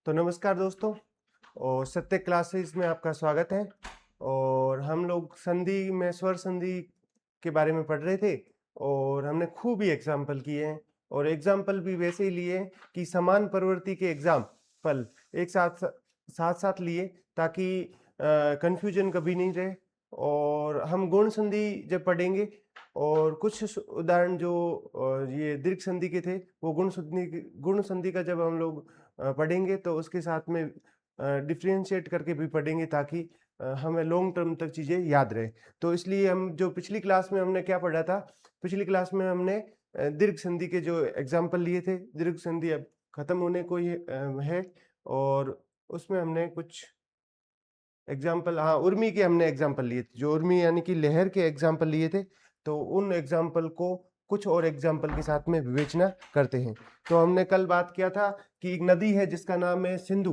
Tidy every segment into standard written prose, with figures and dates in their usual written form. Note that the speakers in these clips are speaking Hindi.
तो नमस्कार दोस्तों, और सत्य क्लासेस में आपका स्वागत है। और हम लोग संधि में स्वर संधि के बारे में पढ़ रहे थे और हमने खूब ही एग्जाम्पल किए हैं और एग्जाम्पल भी वैसे ही लिए हैं कि समान प्रवृत्ति के एग्जाम्पल एक साथ साथ साथ लिए ताकि कंफ्यूजन कभी नहीं रहे। और हम गुण संधि जब पढ़ेंगे और कुछ उदाहरण जो ये दीर्घ संधि के थे वो गुण संधि का जब हम लोग पढ़ेंगे तो उसके साथ में डिफरेंशिएट करके भी पढ़ेंगे ताकि हमें लॉन्ग टर्म तक चीज़ें याद रहे। तो इसलिए हम जो पिछली क्लास में हमने क्या पढ़ा था, पिछली क्लास में हमने दीर्घ संधि के जो एग्जाम्पल लिए थे। दीर्घ संधि अब खत्म होने को ही है और उसमें हमने कुछ एग्जाम्पल, हाँ, उर्मी के हमने एग्जाम्पल लिए थे, जो उर्मी यानी कि लहर के एग्जाम्पल लिए थे। तो उन एग्जाम्पल को कुछ और एग्जाम्पल के साथ में विवेचना करते हैं। तो हमने कल बात किया था कि एक नदी है जिसका नाम है सिंधु।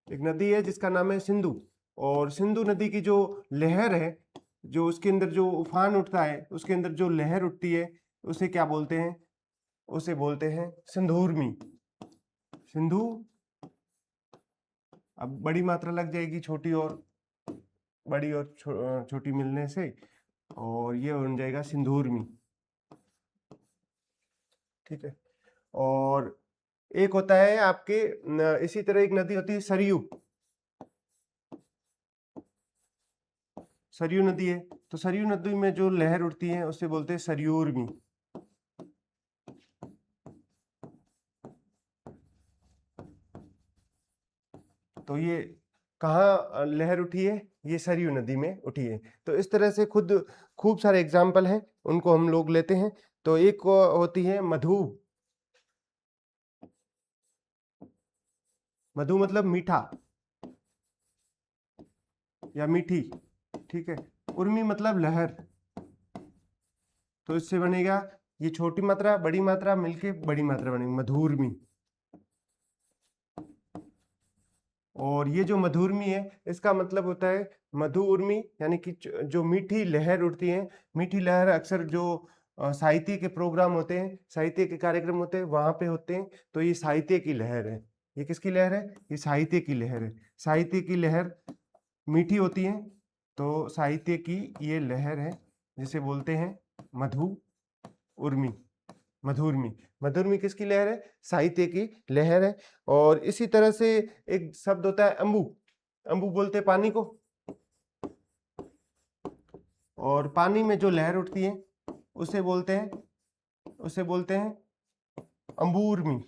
एक नदी है जिसका नाम है सिंधु, और सिंधु नदी की जो लहर है, जो उसके अंदर जो उफान उठता है, उसके अंदर जो लहर उठती है, उसे क्या बोलते हैं? उसे बोलते हैं सिंधुर्मी। सिंधु, अब बड़ी मात्रा लग जाएगी छोटी और बड़ी और छोटी मिलने से, और ये बन जाएगा सिंधुर्मी। ठीक है। और एक होता है आपके इसी तरह एक नदी होती है सरयू। सरयू नदी है, तो सरयू नदी में जो लहर उठती है उसे बोलते हैं सरयूर्मी। तो ये कहाँ लहर उठी है? ये सरयू नदी में उठी है। तो इस तरह से खूब सारे एग्जाम्पल हैं, उनको हम लोग लेते हैं। तो एक होती है मधु। मधु मतलब मीठा या मीठी। ठीक है। उर्मी मतलब लहर। तो इससे बनेगा ये छोटी मात्रा बड़ी मात्रा मिलके बड़ी मात्रा बनेगी मधुर्मी। और ये जो मधुर्मी है इसका मतलब होता है मधु उर्मी, यानी कि जो मीठी लहर उठती है। मीठी लहर अक्सर जो साहित्य के प्रोग्राम होते हैं, साहित्य के कार्यक्रम होते हैं, वहां पे होते हैं। तो ये साहित्य की लहर है। ये किसकी लहर है? ये साहित्य की लहर है। साहित्य की लहर मीठी होती है, तो साहित्य की ये लहर है जिसे बोलते हैं मधु उर्मी, मधुर्मी। मधुर्मी किसकी लहर है? साहित्य की लहर है। और इसी तरह से एक शब्द होता है अंबु। अंबु बोलते हैं पानी को, और पानी में जो लहर उठती है उसे बोलते हैं अंबुर्मी।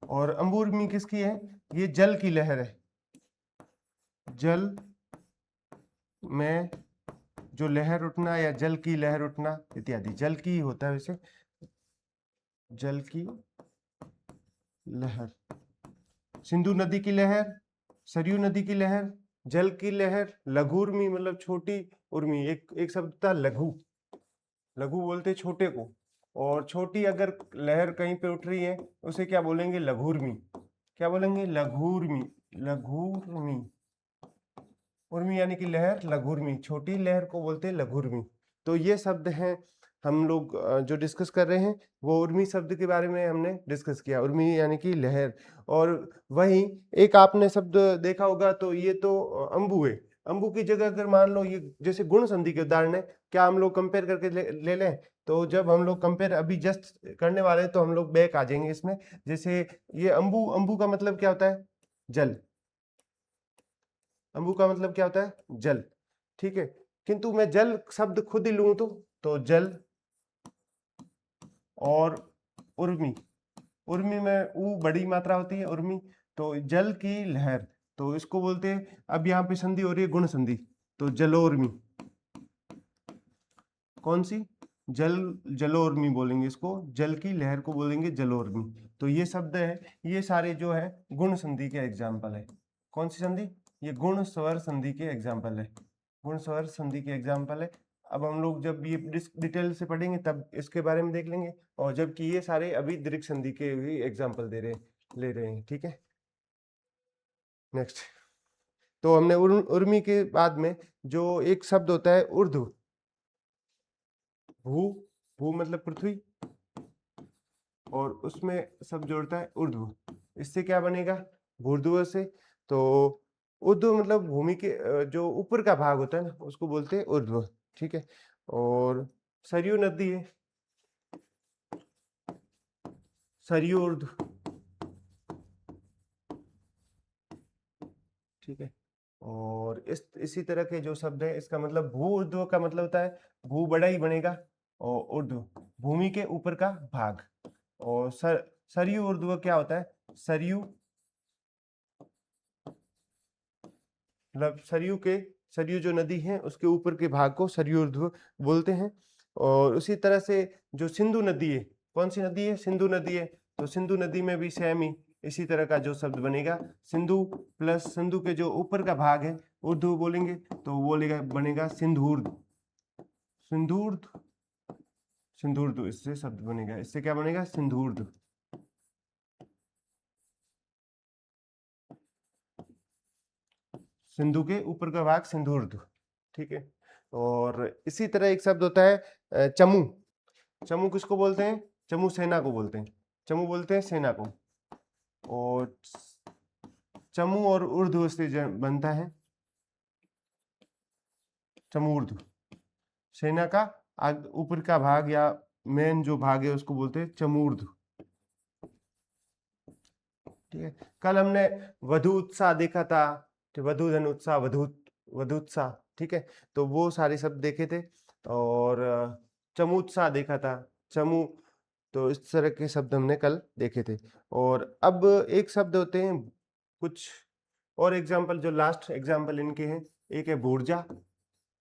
और अंबुर्मी किसकी है? ये जल की लहर है। जल में जो लहर उठना या जल की लहर उठना इत्यादि, जल की होता है वैसे, जल की लहर। सिंधु नदी की लहर, सरयू नदी की लहर, जल की लहर। लघुर्मी मतलब छोटी उर्मी। एक शब्द था लघु। लघु बोलते छोटे को, और छोटी अगर लहर कहीं पे उठ रही है उसे क्या बोलेंगे? लघुर्मी। क्या बोलेंगे? लघुर्मी। लघुर्मी। उर्मी यानी कि लहर, लघुर्मी छोटी लहर को बोलते हैं लघुर्मी। तो ये शब्द हैं हम लोग जो डिस्कस कर रहे हैं, वो उर्मी शब्द के बारे में हमने डिस्कस किया। उर्मी यानी कि लहर। और वहीं एक आपने शब्द देखा होगा, तो ये तो अंबु है। अंबु की जगह अगर मान लो ये जैसे गुण संधि के उदाहरण है, क्या हम लोग कंपेयर करके ले लें? तो जब हम लोग कंपेयर अभी जस्ट करने वाले हैं तो हम लोग बैक आ जाएंगे इसमें। जैसे ये अंबु, अंबु का मतलब क्या होता है? जल। अंबु का मतलब क्या होता है? जल। ठीक है। किंतु मैं जल शब्द खुद ही लूं तो जल और उर्मी। उर्मी में ऊ बड़ी मात्रा होती है उर्मी, तो जल की लहर, तो इसको बोलते हैं। अब यहाँ पे संधि हो रही है गुण संधि, तो जलोर्मी। कौन सी? जल, जलोर्मी बोलेंगे इसको। जल की लहर को बोलेंगे जलोर्मी। तो ये शब्द है, ये सारे जो है गुण संधि के एग्जाम्पल है। कौन सी संधि? ये गुण स्वर संधि के एग्जाम्पल है। गुण स्वर संधि के एग्जाम्पल है। अब हम लोग जब ये डिटेल से पढ़ेंगे तब इसके बारे में देख लेंगे, और जबकि ये सारे अभी दीर्घ संधि के भी एग्जाम्पल ले रहे हैं। ठीक है। नेक्स्ट, तो हमने उर्मी के बाद में जो एक शब्द होता है ऊर्ध्व। भू, भू मतलब पृथ्वी, और उसमें सब जोड़ता है ऊर्ध्व। इससे क्या बनेगा? भूर्ध्व से। तो ऊर्ध्व मतलब भूमि के जो ऊपर का भाग होता है ना, उसको बोलते हैं ऊर्ध्व। ठीक है। और सरयू नदी है, सरयू ऊर्ध्व। ठीक है। और इसी तरह के जो शब्द है, इसका मतलब भू ऊर्ध्व का मतलब होता है भू बड़ा ही बनेगा, और ऊर्ध्व भूमि के ऊपर का भाग। और सरयू ऊर्ध्व क्या होता है? सरयू मतलब सरयू जो नदी है उसके ऊपर के भाग को सरयू ऊर्ध्व बोलते हैं। और उसी तरह से जो सिंधु नदी है, कौन सी नदी है? सिंधु नदी है। तो सिंधु नदी में भी सेम ही इसी तरह का जो शब्द बनेगा, सिंधु प्लस सिंधु के जो ऊपर का भाग है ऊर्ध्व बोलेंगे, तो वो बनेगा सिंधूर्ध्व। सिंधूर्ध्व, सिंधूर्ध्व इससे शब्द बनेगा। इससे क्या बनेगा? सिंधूर्ध्व। सिंधु के ऊपर का भाग सिंधूर्ध्व। ठीक है। और इसी तरह एक शब्द होता है चमू। चमू किसको बोलते हैं? चमू सेना को बोलते हैं। चमू बोलते हैं सेना को। और चमू और ऊर्ध्व से बनता है चमूर्ध्व। सेना का ऊपर का भाग या मेन जो भाग है उसको बोलते हैं चमूर्ध्व। ठीक है। कल हमने वधु उत्साह देखा था, वधु धन उत्साह, वधु उत्साह। ठीक है। तो वो सारे शब्द देखे थे। और चमूत्साह देखा था, चमू। तो इस तरह के शब्द हमने कल देखे थे। और अब एक शब्द होते हैं कुछ और एग्जाम्पल, जो लास्ट एग्जाम्पल इनके हैं। एक है भूर्जा,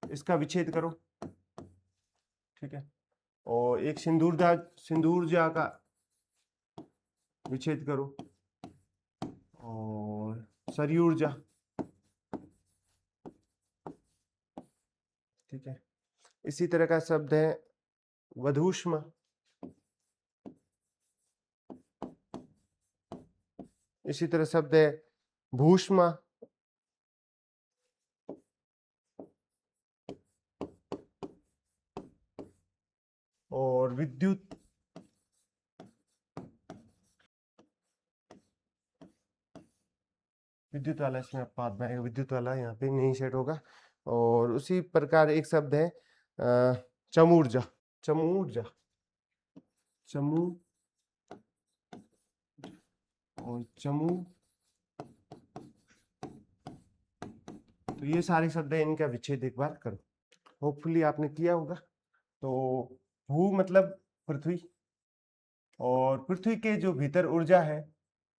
इसका विच्छेद करो। ठीक है। और एक सिंदूरजा का विच्छेद करो। और सरयूर्जा। ठीक है। इसी तरह का शब्द है वधूष्मा। इसी तरह शब्द है भूष्मा। और विद्युत। विद्युत वाला इसमें बाद में आएगा, विद्युत वाला यहाँ पे नहीं सेट होगा। और उसी प्रकार एक शब्द है चमूर्जा। चमूर्जा, चमू और चमू। तो ये सारे शब्द है, इनका विच्छेद एक बार करो। होपफुली आपने किया होगा। तो भू मतलब पृथ्वी, और पृथ्वी के जो भीतर ऊर्जा है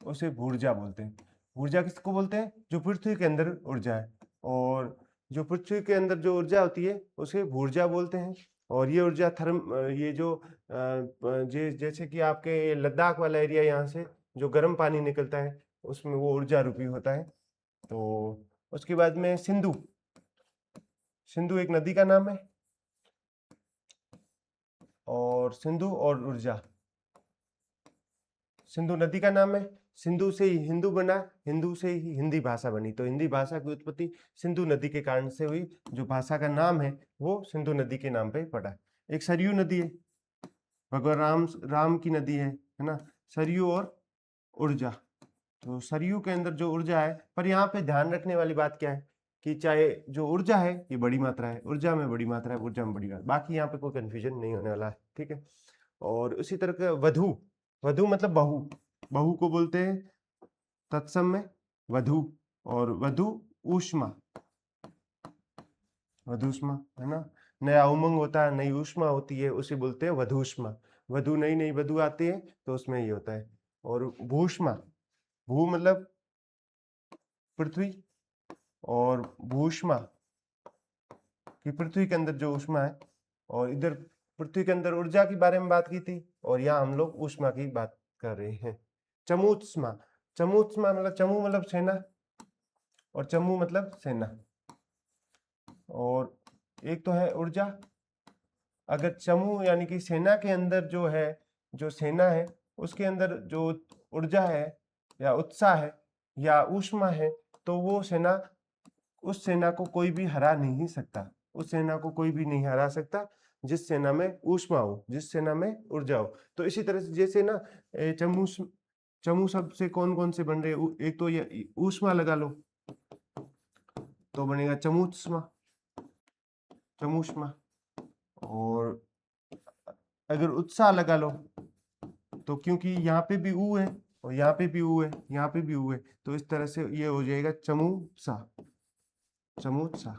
उसे भूर्जा बोलते हैं। ऊर्जा किसको बोलते हैं? जो पृथ्वी के अंदर ऊर्जा है। और जो पृथ्वी के अंदर जो ऊर्जा होती है उसे भूर्जा बोलते हैं। और ये ऊर्जा ये जो जैसे कि आपके लद्दाख वाला एरिया, यहाँ से जो गर्म पानी निकलता है उसमें वो ऊर्जा रूपी होता है। तो उसके बाद में सिंधु। सिंधु एक नदी का नाम है। और सिंधु और ऊर्जा, सिंधु नदी का नाम है। सिंधु से ही हिंदू बना, हिंदू से ही हिंदी भाषा बनी। तो हिंदी भाषा की उत्पत्ति सिंधु नदी के कारण से हुई। जो भाषा का नाम है वो सिंधु नदी के नाम पे पड़ा है। एक सरयू नदी है, भगवान राम की नदी है ना। सरयू और ऊर्जा। तो सरयू के अंदर जो ऊर्जा है, पर यहाँ पे ध्यान रखने वाली बात क्या है कि चाहे जो ऊर्जा है ये बड़ी मात्रा है, ऊर्जा में बड़ी मात्रा है, ऊर्जा में बड़ी मात्रा, बाकी यहाँ पे कोई कंफ्यूजन नहीं होने वाला है। ठीक है। और उसी तरह का वधु। वधु मतलब बहू। बहू को बोलते हैं तत्सम में वधु। और वधु ऊष्मा, वधूष्मा है ना। नया उमंग होता है, नई ऊष्मा होती है, उसे बोलते हैं वधूष्मा। वधु, नई नई वधु आती है तो उसमें ये होता है। और भूष्मा, भू मतलब पृथ्वी, और भूष्मा कि पृथ्वी के अंदर जो ऊष्मा है। और इधर पृथ्वी के अंदर ऊर्जा के बारे में बात की थी, और यहाँ हम लोग ऊष्मा की बात कर रहे हैं। चमूत्स्मा। चमूत्स्मा मतलब चमू मतलब सेना, और चमू मतलब सेना। और एक तो है ऊर्जा। अगर चमू यानी कि सेना के अंदर जो है, जो सेना है उसके अंदर जो ऊर्जा है या उत्साह है या ऊष्मा है, तो वो सेना, उस सेना को कोई भी हरा नहीं सकता। उस सेना को कोई भी नहीं हरा सकता। जिस सेना में ऊष्मा हो, जिस सेना में ऊर्जा हो। तो इसी तरह से जैसे ना चमू शब्द से कौन कौन से बन रहे हैं, एक तो ये ऊष्मा लगा लो तो बनेगा चमूष्मा, चमूष्मा। और अगर उत्साह लगा लो तो क्योंकि यहाँ पे भी ऊ है और यहाँ पे भी ऊ है, यहाँ पे भी ऊ है, तो इस तरह से ये हो जाएगा चमूसा, चमूसा।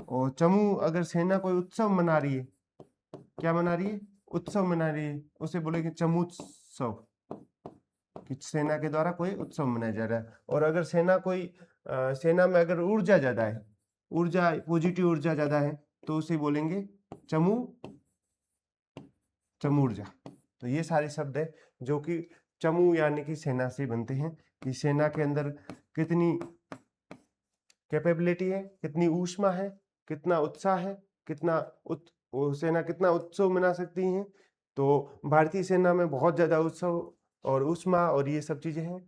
और चमू अगर सेना कोई उत्सव मना रही है, क्या मना रही है, उत्सव मना रही है, उसे बोलेंगे चमूत्सव, कि सेना के द्वारा कोई उत्सव मनाया जा रहा है। और अगर सेना कोई सेना में अगर ऊर्जा ज्यादा है, ऊर्जा पॉजिटिव ऊर्जा ज्यादा है, तो उसे बोलेंगे चमूर्जा। तो ये सारे शब्द है जो कि चमू यानी कि सेना से बनते हैं, कि सेना के अंदर कितनी कैपेबिलिटी है, कितनी ऊष्मा है, कितना उत्साह है, कितना सेना कितना उत्सव मना सकती है। तो भारतीय सेना में बहुत ज्यादा उत्सव और ऊष्मा और ये सब चीजें हैं।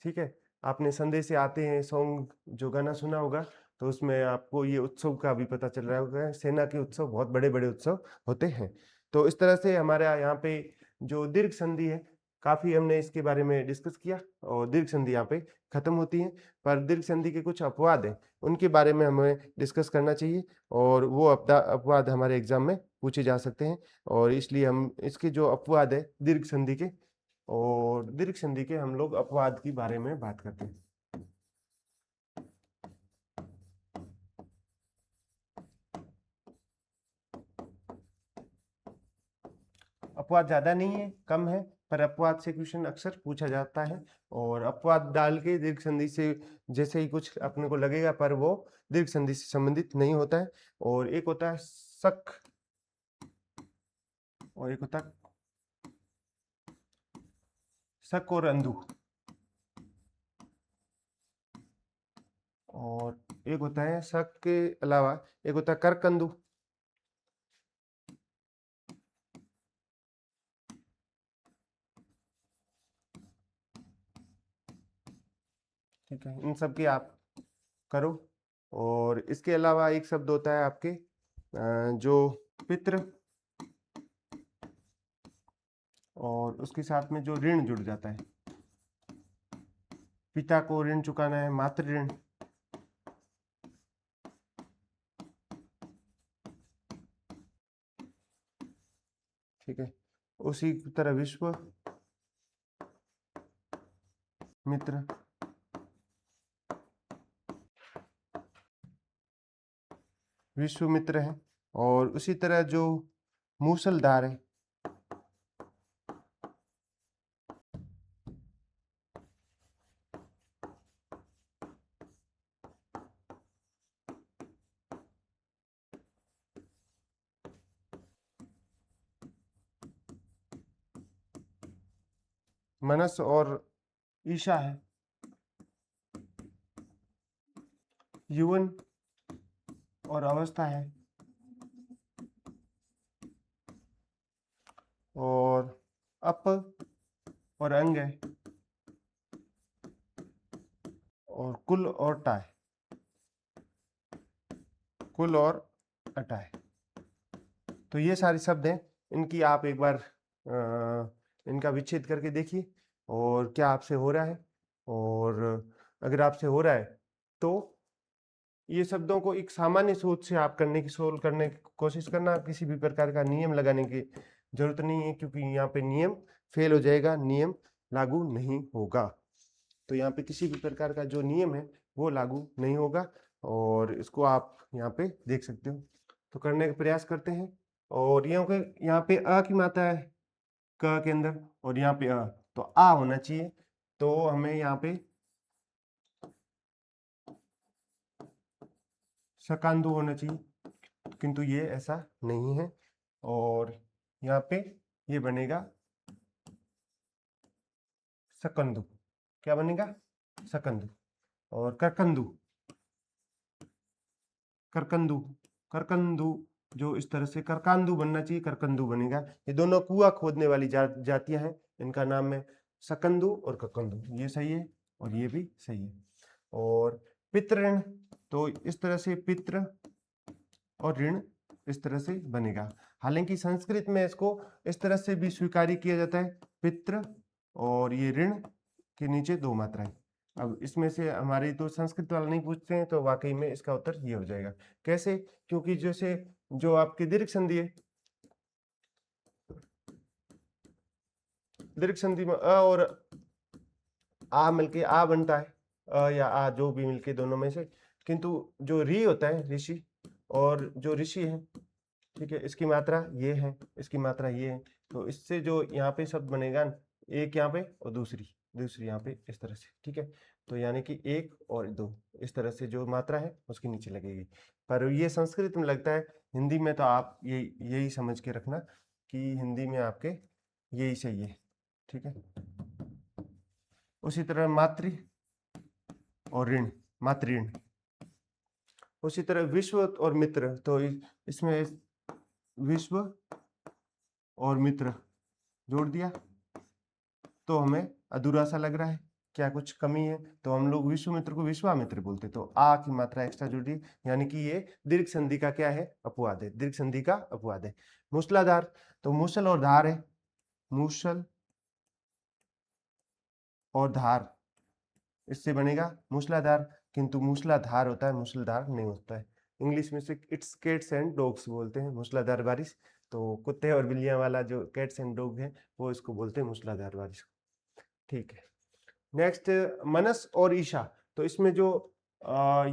ठीक है, आपने संदेश से आते हैं सॉन्ग जो गाना सुना होगा, तो उसमें आपको ये उत्सव का भी पता चल रहा होगा। सेना के उत्सव बहुत बड़े बड़े उत्सव होते हैं। तो इस तरह से हमारे यहाँ पे जो दीर्घ संधि है, काफी हमने इसके बारे में डिस्कस किया, और दीर्घ संधि यहाँ पे खत्म होती है। पर दीर्घ संधि के कुछ अपवाद हैं, उनके बारे में हमें डिस्कस करना चाहिए, और वो अपवाद हमारे एग्जाम में पूछे जा सकते हैं। और इसलिए हम इसके जो अपवाद है दीर्घ संधि के, और दीर्घ संधि के हम लोग अपवाद के बारे में बात करते हैं। अपवाद ज्यादा नहीं है, कम है, पर अपवाद से क्वेश्चन अक्सर पूछा जाता है। और अपवाद डाल के दीर्घ संधि से जैसे ही कुछ अपने को लगेगा, पर वो दीर्घ संधि से संबंधित नहीं होता है। और एक होता है शक, और एक होता है शक और अंधु, और एक होता है शक के अलावा एक होता है करकंदु। ठीक है, इन सब की आप करो। और इसके अलावा एक शब्द होता है आपके जो पितृ, और उसके साथ में जो ऋण जुड़ जाता है, पिता को ऋण चुकाना है, मातृ ऋण। ठीक है, उसी तरह विश्व मित्र, विश्व मित्र है। और उसी तरह जो मूसलधार है, मनस और ईशा है, युवन और अवस्था है, और अप और अंग है, और कुल और टा है, कुल और अटा है। तो ये सारे शब्द हैं, इनकी आप एक बार इनका विच्छेद करके देखिए और क्या आपसे हो रहा है। और अगर आपसे हो रहा है तो ये शब्दों को एक सामान्य सोच से आप सोल्व करने की कोशिश करना। किसी भी प्रकार का नियम लगाने की जरूरत नहीं है, क्योंकि यहाँ पे नियम फेल हो जाएगा, नियम लागू नहीं होगा। तो यहाँ पे किसी भी प्रकार का जो नियम है वो लागू नहीं होगा, और इसको आप यहाँ पे देख सकते हो। तो करने का प्रयास करते हैं। और यहाँ पे अ की मात्रा है क के अंदर, और यहाँ पे अ, तो आ होना चाहिए। तो हमें यहाँ पे शकांदु होना चाहिए, किंतु ये ऐसा नहीं है। और यहाँ पे ये बनेगा सकंदु। क्या बनेगा? सकंदु। और करकंदु, करकंदु, करकंदु जो इस तरह से करकांदु बनना चाहिए, करकंदु बनेगा। ये दोनों कुआं खोदने वाली जातियां हैं, इनका नाम है सकंदु और करकंदु। ये सही है और ये भी सही है। और पितृण, तो इस तरह से पितृ और ऋण इस तरह से बनेगा। हालांकि संस्कृत में इसको इस तरह से भी स्वीकार किया जाता है, पितृ और ये ऋण के नीचे 2 मात्राएं। अब इसमें से हमारे तो संस्कृत वाले नहीं पूछते हैं, तो वाकई में इसका उत्तर ये हो जाएगा। कैसे? क्योंकि जैसे जो आपकी दीर्घ संधि है, दीर्घ संधि में अ और आ मिलके आ बनता है, अ या आ जो भी मिलके दोनों में से, किंतु जो री होता है ऋषि, और जो ऋषि है, ठीक है, इसकी मात्रा ये है, इसकी मात्रा ये है, तो इससे जो यहाँ पे शब्द बनेगा, एक यहाँ पे और दूसरी दूसरी यहाँ पे, इस तरह से, ठीक है। तो यानी कि 1 और 2 इस तरह से जो मात्रा है उसके नीचे लगेगी। पर ये संस्कृत में लगता है, हिंदी में तो आप यही समझ के रखना कि हिंदी में आपके यही सही है, ठीक है। उसी तरह मातृ और ऋण, मातृऋण। उसी तरह विश्व और मित्र, तो इसमें विश्व और मित्र जोड़ दिया तो हमें अधूरा सा लग रहा है, क्या कुछ कमी है, तो हम लोग विश्वामित्र को विश्वामित्र बोलते, तो आ की मात्रा एक्स्ट्रा जुड़ दी, यानी कि ये दीर्घ संधि का क्या है, अपवाद है, दीर्घ संधि का अपवाद है। मूसलाधार, तो मूसल और धार है, मूसल और धार, इससे बनेगा मूसलाधार, किंतु मूसलाधार होता है, मूसलाधार नहीं होता है। इंग्लिश में से इट्स कैट्स एंड डॉग्स बोलते हैं मूसलाधार बारिश, तो कुत्ते और बिल्लियां वाला जो कैट्स एंड डॉग है वो इसको बोलते हैं मूसलाधार बारिश, ठीक है। नेक्स्ट मनस और ईशा, तो इसमें जो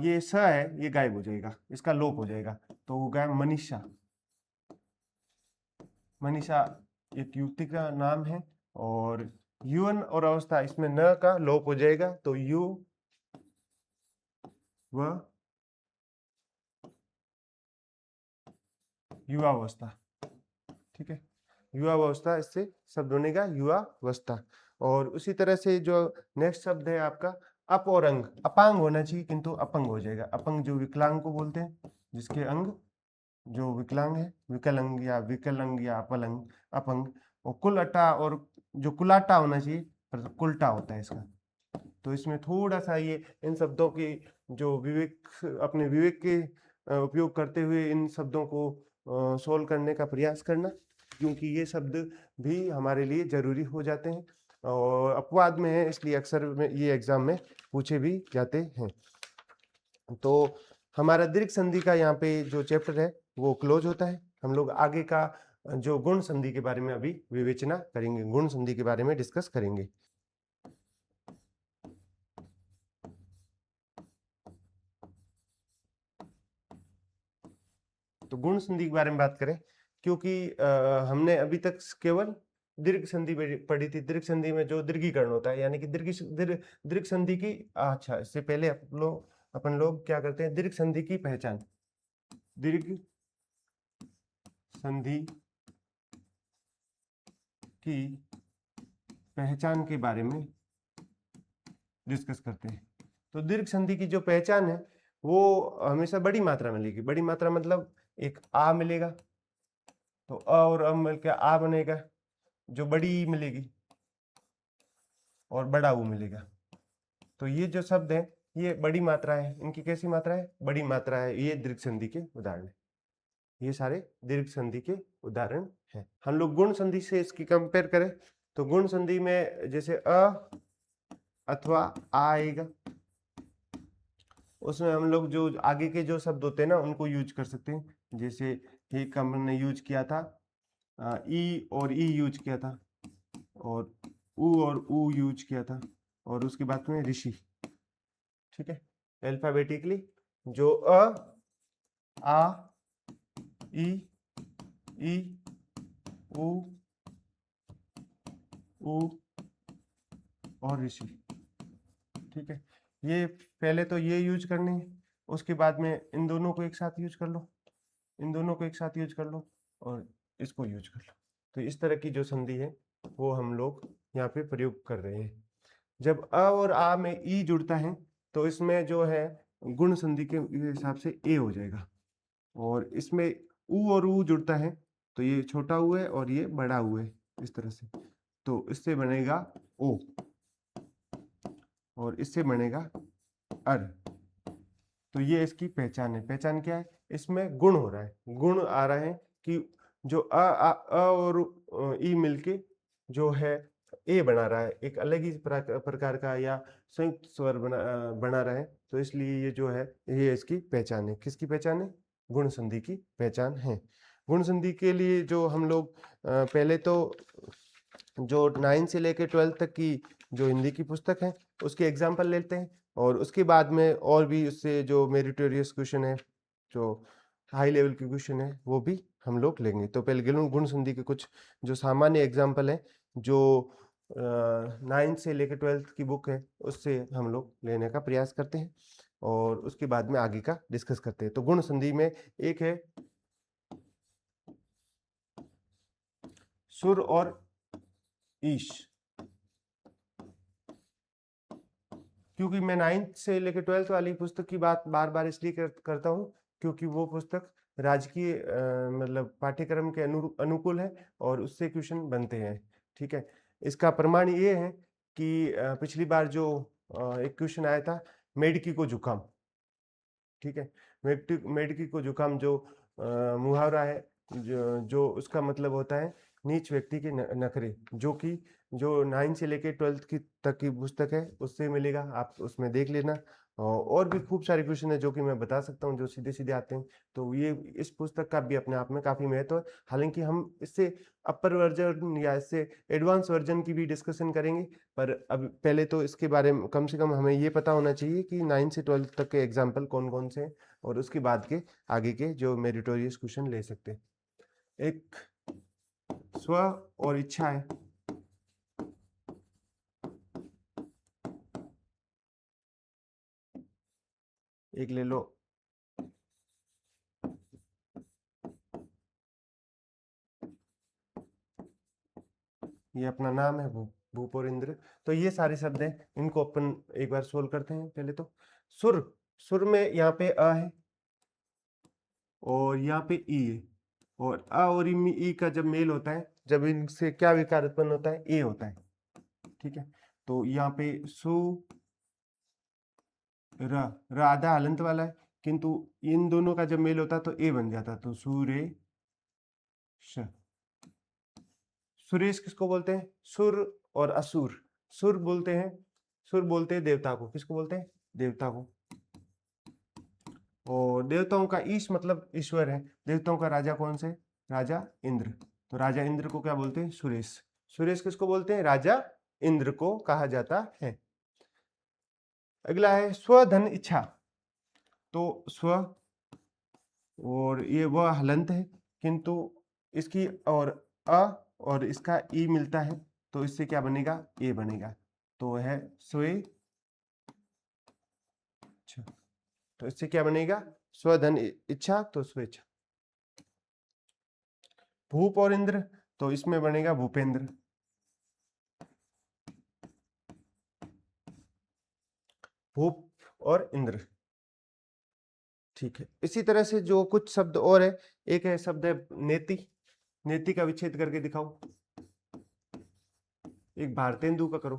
ये स है ये गायब हो जाएगा, इसका लोप हो जाएगा, तो होगा मनीषा। मनीषा एक युवती का नाम है, और युवन और अवस्था, इसमें न का लोप हो जाएगा, तो यु व युवावस्था, ठीक है, युवावस्था, इससे शब्द बनेगा युवावस्था। और उसी तरह से जो नेक्स्ट शब्द है आपका अप और अंग, अपांग होना चाहिए किंतु अपंग हो जाएगा। अपंग जो विकलांग को बोलते हैं, जिसके अंग जो विकलांग है, विकलांग या अपलंग, अपंग। और कुलटा, और जो कुलाटा होना चाहिए पर कुलटा होता है इसका, तो इसमें थोड़ा सा ये इन शब्दों की जो विवेक, अपने विवेक के उपयोग करते हुए इन शब्दों को सोल्व करने का प्रयास करना, क्योंकि ये शब्द भी हमारे लिए जरूरी हो जाते हैं और अपवाद में है, इसलिए अक्सर में ये एग्जाम में पूछे भी जाते हैं। तो हमारा दीर्घ संधि का यहाँ पे जो चैप्टर है वो क्लोज होता है। हम लोग आगे का जो गुण संधि के बारे में अभी विवेचना करेंगे, गुण संधि के बारे में डिस्कस करेंगे। तो गुण संधि के बारे में बात करें, क्योंकि हमने अभी तक केवल दीर्घ संधि पढ़ी थी। दीर्घ संधि में जो दीर्घीकरण होता है, यानी कि दीर्घ संधि की, अच्छा इससे पहले अपन लोग क्या करते हैं, दीर्घ संधि की पहचान, दीर्घ संधि की पहचान के बारे में डिस्कस करते हैं। तो दीर्घ संधि की जो पहचान है वो हमेशा बड़ी मात्रा में मिलेगी। बड़ी मात्रा मतलब एक आ मिलेगा, तो अ और अ मिलकर आ बनेगा, जो बड़ी मिलेगी, और बड़ा ऊ मिलेगा। तो ये जो शब्द है ये बड़ी मात्रा है, इनकी कैसी मात्रा है, बड़ी मात्रा है। ये दीर्घ संधि के उदाहरण है, ये सारे दीर्घ संधि के उदाहरण हैं। हम लोग गुण संधि से इसकी कंपेयर करें, तो गुण संधि में जैसे अ अथवा आ आएगा, उसमें हम लोग जो आगे के जो शब्द होते हैं ना उनको यूज कर सकते हैं। जैसे एक हमने यूज किया था ई और ई यूज किया था, और ऊ और ऊ यूज किया था, और उसके बाद में ऋषि, ठीक है। अल्फाबेटिकली जो अ आ ई ऊ और ऋषि, ठीक है। ये पहले तो ये यूज करनी है, उसके बाद में इन दोनों को एक साथ यूज कर लो, इन दोनों को एक साथ यूज कर लो, और इसको यूज कर लो। तो इस तरह की जो संधि है वो हम लोग यहाँ पे प्रयोग कर रहे हैं। जब अ और आ में ई जुड़ता है तो इसमें जो है गुण संधि के हिसाब से ए हो जाएगा, और इसमें ऊ और ऊ जुड़ता है तो ये छोटा ऊ है और ये बड़ा ऊ है, इस तरह से, तो इससे बनेगा ओ, और इससे बनेगा अर। तो ये इसकी पहचान है। पहचान क्या है, इसमें गुण हो रहा है, गुण आ रहा है कि जो अ और ई मिलके जो है ए बना रहा है, एक अलग ही प्रकार का या संयुक्त स्वर बना रहा है। तो इसलिए ये जो है ये इसकी पहचान है। किसकी पहचान है? गुण संधि की पहचान है। गुण संधि के लिए जो हम लोग पहले तो जो 9 से लेकर 12 तक की जो हिंदी की पुस्तक है उसके एग्जाम्पल लेते हैं, और उसके बाद में और भी उससे जो मेरिटोरियस क्वेश्चन है, जो हाई लेवल के क्वेश्चन है, वो भी हम लोग लेंगे। तो पहले गुण संधि के कुछ जो सामान्य एग्जाम्पल है जो 9 से लेकर 12 की बुक है उससे हम लोग लेने का प्रयास करते हैं, और उसके बाद में आगे का डिस्कस करते हैं। तो गुण संधि में एक है सुर और ईश। क्योंकि मैं 9th से लेकर 12th वाली पुस्तक की बात बार बार इसलिए करता हूँ क्योंकि वो पुस्तक राजकीय मतलब पाठ्यक्रम के अनुकूल है और उससे क्वेश्चन बनते हैं। ठीक है, इसका प्रमाण ये है कि पिछली बार जो एक क्वेश्चन आया था, मेडकी को जुकाम। ठीक है, मेडकी को जुकाम जो मुहावरा है, जो उसका मतलब होता है नीच व्यक्ति के नखरे, जो कि जो 9 से लेके 12 की तक की पुस्तक है उससे मिलेगा, आप उसमें देख लेना। और भी खूब सारे क्वेश्चन है जो कि मैं बता सकता हूँ जो सीधे सीधे आते हैं। तो ये इस पुस्तक का भी अपने आप में काफी महत्व है। हालांकि हम इससे अपर वर्जन या इससे एडवांस वर्जन की भी डिस्कशन करेंगे, पर अब पहले तो इसके बारे में कम से कम हमें ये पता होना चाहिए कि 9 से 12 तक के एग्जाम्पल कौन कौन से हैं, और उसके बाद के आगे के जो मेरिटोरियस क्वेश्चन ले सकते हैं। एक स्व और इच्छा है। एक ले लो ये अपना नाम है भूप और इंद्र। तो ये सारे शब्द हैं, इनको अपन एक बार सोल्व करते हैं। पहले तो सुर, सुर में यहाँ पे अ है और यहाँ पे ई है, और अ और ई का जब मेल होता है, जब इनसे क्या विकार उत्पन्न होता है? ए होता है। ठीक है, तो यहाँ पे सु र आधा हलंत वाला है, किंतु इन दोनों का जब मेल होता तो ए बन जाता, तो सुरेश। सुरेश किसको बोलते हैं? सुर और असुर। सुर बोलते हैं, सुर बोलते हैं देवता को। किसको बोलते हैं? देवता को। और देवताओं का ईश मतलब ईश्वर है। देवताओं का राजा कौन से? राजा इंद्र। तो राजा इंद्र को क्या बोलते हैं? सुरेश। सुरेश किसको बोलते हैं? राजा इंद्र को कहा जाता है। अगला है स्वधन इच्छा। तो स्व और ये वह हलंत है, किंतु इसकी और अ और इसका ई मिलता है, तो इससे क्या बनेगा? ए बनेगा। तो है स्वे। तो इससे क्या बनेगा? स्वधन इच्छा, तो स्वेच्छा। भूप और इंद्र, तो इसमें बनेगा भूपेंद्र। भूप और इंद्र। ठीक है, इसी तरह से जो कुछ शब्द और है, एक है शब्द है नेति। नेति का विच्छेद करके दिखाओ। एक भारतेंदु का करो।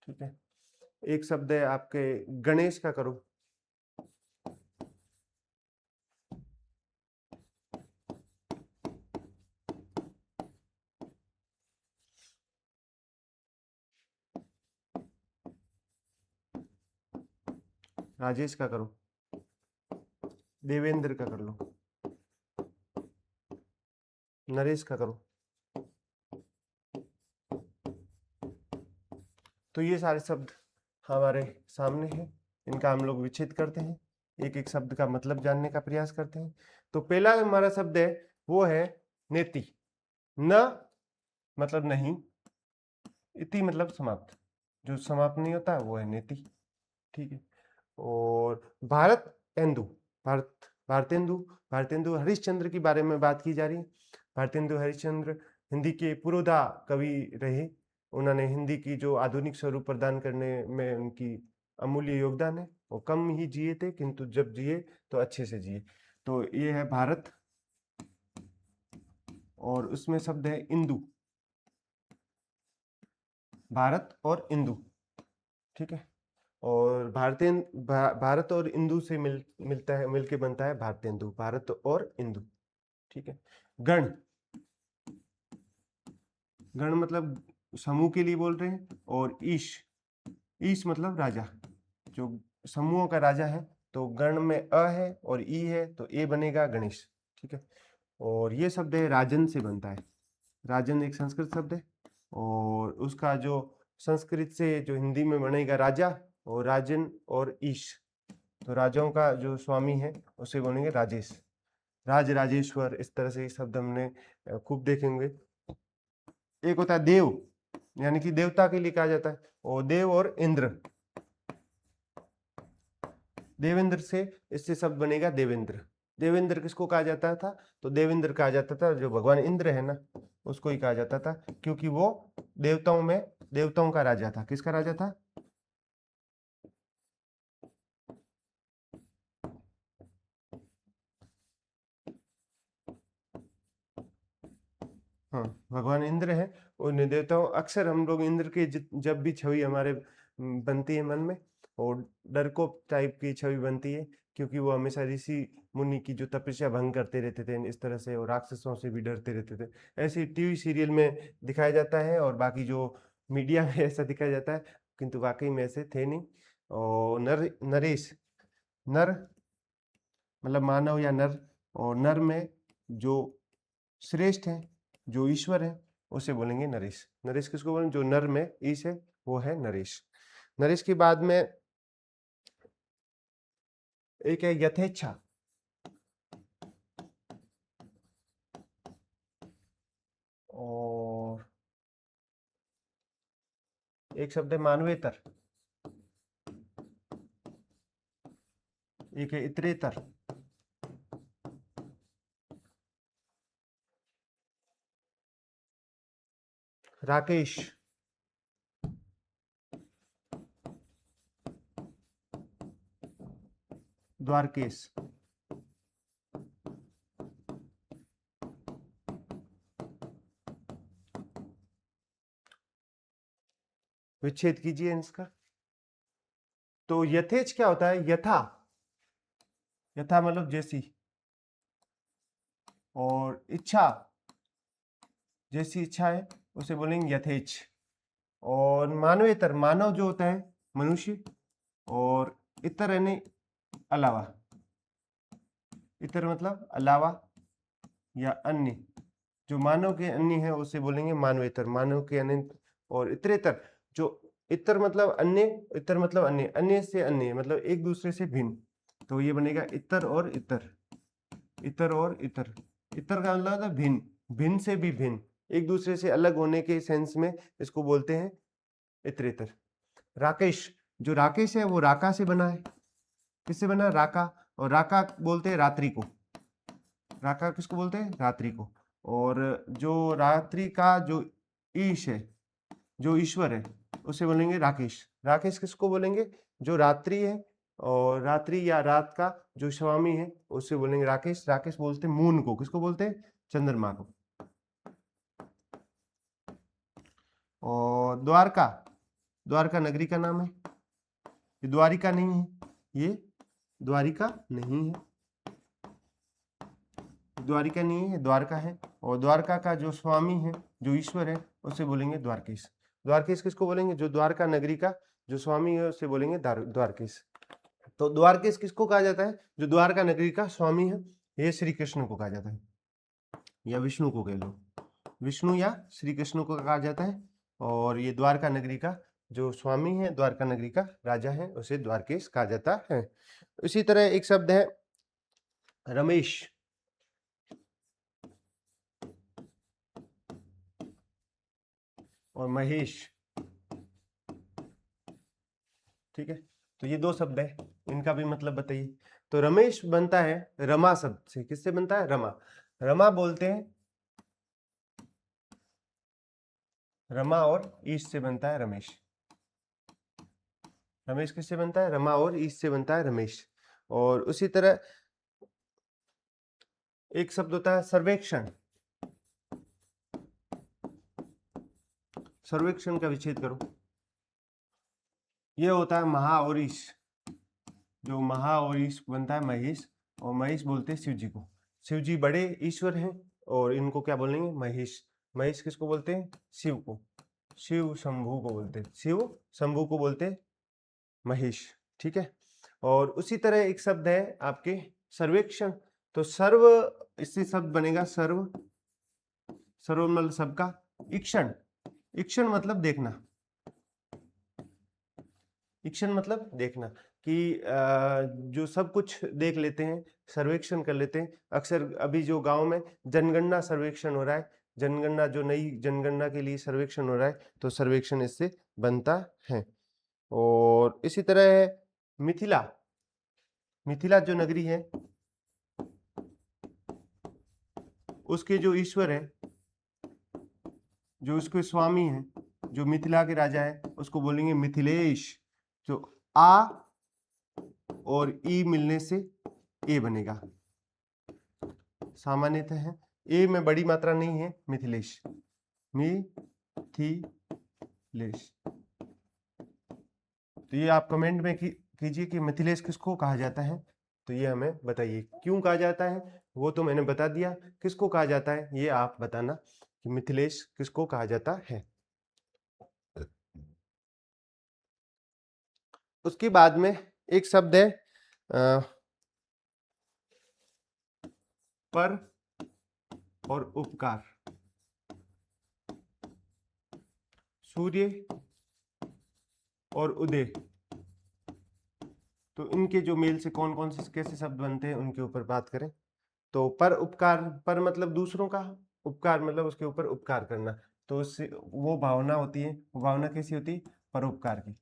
ठीक है, एक शब्द है आपके गणेश का करो। राजेश का करो। देवेंद्र का कर लो। नरेश का करो। तो ये सारे शब्द हमारे सामने हैं, इनका हम लोग विच्छेद करते हैं, एक एक शब्द का मतलब जानने का प्रयास करते हैं। तो पहला हमारा शब्द है वो है नेति। न मतलब नहीं, इति मतलब समाप्त, जो समाप्त नहीं होता वो है नेति। ठीक है, और भारत एंदु, भारतेंदु। भारतेंदु हरिश्चंद्र के बारे में बात की जा रही है। भारतेंदु हरिश्चंद्र हिंदी के पुरोधा कवि रहे। उन्होंने हिंदी की जो आधुनिक स्वरूप प्रदान करने में उनकी अमूल्य योगदान है। वो कम ही जिए थे, किंतु जब जिए तो अच्छे से जिए। तो ये है भारत, और उसमें शब्द है इंदु। भारत और इंदु। ठीक है, और भारत और इंदु से मिलता है, मिलके बनता है भारतेंदु, भारत और इंदु। ठीक है। गण, गण मतलब समूह के लिए बोल रहे हैं। और ईश, ईश मतलब राजा, जो समूहों का राजा है। तो गण में अ है और ई है, तो ए बनेगा गणेश। ठीक है। और ये शब्द है राजन से बनता है। राजन एक संस्कृत शब्द है, और उसका जो संस्कृत से जो हिंदी में बनेगा राजा, और राजन और ईश, तो राजाओं का जो स्वामी है उसे बोलेंगे राजेश, राज राजेश्वर। इस तरह से ये शब्द हमने खूब देखेंगे। एक होता है देव, यानी कि देवता के लिए कहा जाता है, और देव और इंद्र, देवेंद्र से इससे शब्द बनेगा देवेंद्र। देवेंद्र किसको कहा जाता था? तो देवेंद्र कहा जाता था जो भगवान इंद्र है ना, उसको ही कहा जाता था, क्योंकि वो देवताओं में देवताओं का राजा था। किसका राजा था? हाँ, भगवान इंद्र है। और देवताओं, अक्सर हम लोग इंद्र के जब भी छवि हमारे बनती है मन में, और डरकोप टाइप की छवि बनती है, क्योंकि वो हमेशा ऋषि मुनि की जो तपस्या भंग करते रहते थे इस तरह से, और राक्षसों से भी डरते रहते थे। ऐसे टीवी सीरियल में दिखाया जाता है, और बाकी जो मीडिया में ऐसा दिखाया जाता है, किंतु वाकई में ऐसे थे नहीं। और नरेश, नर मतलब मानव या नर, और नर में जो श्रेष्ठ है, जो ईश्वर है, उसे बोलेंगे नरेश। नरेश किसको बोलेंगे? जो नर में ईश है वो है नरेश। नरेश के बाद में एक है यथेच्छा, और एक शब्द है मानवेतर, एक है इतरेतर, राकेश, द्वारकेश, विच्छेद कीजिए इसका। तो यथेच क्या होता है? यथा, यथा मतलब जैसी, और इच्छा, जैसी इच्छा है उसे बोलेंगे यथेच। और मानवेतर, मानव जो होता है मनुष्य, और इतर यानी अलावा, इतर मतलब अलावा या अन्य, जो मानव के अन्य है उसे बोलेंगे मानवेतर, मानव के अन्य। और इतरेतर, जो इतर मतलब अन्य, इतर मतलब अन्य, अन्य से अन्य मतलब एक दूसरे से भिन्न, तो ये बनेगा इतर और इतर, इतर और इतर। इतर का मतलब है भिन्न, भिन्न से भी भिन्न, एक दूसरे से अलग होने के सेंस में इसको बोलते हैं इतरेतर। राकेश, जो राकेश है वो राका से बना है। किससे बना? राका। और राका बोलते हैं रात्रि को, राका किसको बोलते हैं? रात्रि को। और जो रात्रि का जो ईश है, जो ईश्वर है, उसे बोलेंगे राकेश। राकेश किसको बोलेंगे? जो रात्रि है, और रात्रि या रात का जो स्वामी है उसे बोलेंगे राकेश। राकेश बोलते हैं मून को। किसको बोलते हैं? चंद्रमा को। और द्वारका, द्वारका नगरी का नाम है। ये द्वारिका नहीं है, ये द्वारिका नहीं है, द्वारिका नहीं है, द्वारका है। और द्वारका का जो स्वामी है, जो ईश्वर है, उसे बोलेंगे द्वारकेश। द्वारकेश किसको बोलेंगे? जो द्वारका नगरी का जो स्वामी है उसे बोलेंगे द्वारकेश। तो द्वारकेश किसको कहा जाता है? जो द्वारका नगरी का स्वामी है, ये श्री कृष्ण को कहा जाता है, या विष्णु को कह लो, विष्णु या श्री कृष्ण को कहा जाता है। और ये द्वारका नगरी का जो स्वामी है, द्वारका नगरी का राजा है, उसे द्वारकेश कहा जाता है। इसी तरह एक शब्द है रमेश, और महेश। ठीक है, तो ये दो शब्द है, इनका भी मतलब बताइए। तो रमेश बनता है रमा शब्द से। किससे बनता है? रमा। रमा बोलते हैं, रमा और ईश से बनता है रमेश। रमेश किससे बनता है? रमा और ईश से बनता है रमेश। और उसी तरह एक शब्द होता है सर्वेक्षण। सर्वेक्षण का विच्छेद करो। ये होता है महा और ईश। जो महा और ईश बनता है महेश, और महेश बोलते हैं शिव जी को। शिव जी बड़े ईश्वर हैं और इनको क्या बोलेंगे, महेश। महेश किसको बोलते हैं, शिव को। शिव शंभू को बोलते हैं, शिव शंभू को बोलते हैं महेश। ठीक है। और उसी तरह एक शब्द है आपके सर्वेक्षण। तो सर्व, इससे शब्द बनेगा सर्व। सर्व मतलब सबका। ईक्षण, ईक्षण मतलब देखना। ईक्षण मतलब देखना कि जो सब कुछ देख लेते हैं, सर्वेक्षण कर लेते हैं। अक्सर अभी जो गांव में जनगणना सर्वेक्षण हो रहा है, जनगणना जो नई जनगणना के लिए सर्वेक्षण हो रहा है, तो सर्वेक्षण इससे बनता है। और इसी तरह है मिथिला। मिथिला जो नगरी है, उसके जो ईश्वर है, जो उसके स्वामी हैं, जो मिथिला के राजा है, उसको बोलेंगे मिथिलेश। जो आ और ई मिलने से ए बनेगा। सामान्यतः है, ए में बड़ी मात्रा नहीं है, मिथिलेश। मिथिलेश। तो ये आप कमेंट में कीजिए कि मिथिलेश किसको कहा जाता है। तो ये हमें बताइए क्यों कहा जाता है, वो तो मैंने बता दिया। किसको कहा जाता है ये आप बताना कि मिथिलेश किसको कहा जाता है। उसके बाद में एक शब्द है पर और उपकार। सूर्य और उदय, तो इनके जो मेल से कौन कौन से कैसे शब्द बनते हैं उनके ऊपर बात करें। तो पर उपकार, पर मतलब दूसरों का, उपकार मतलब उसके ऊपर उपकार करना। तो उससे वो भावना होती है, वो भावना कैसी होती है, परोपकार की।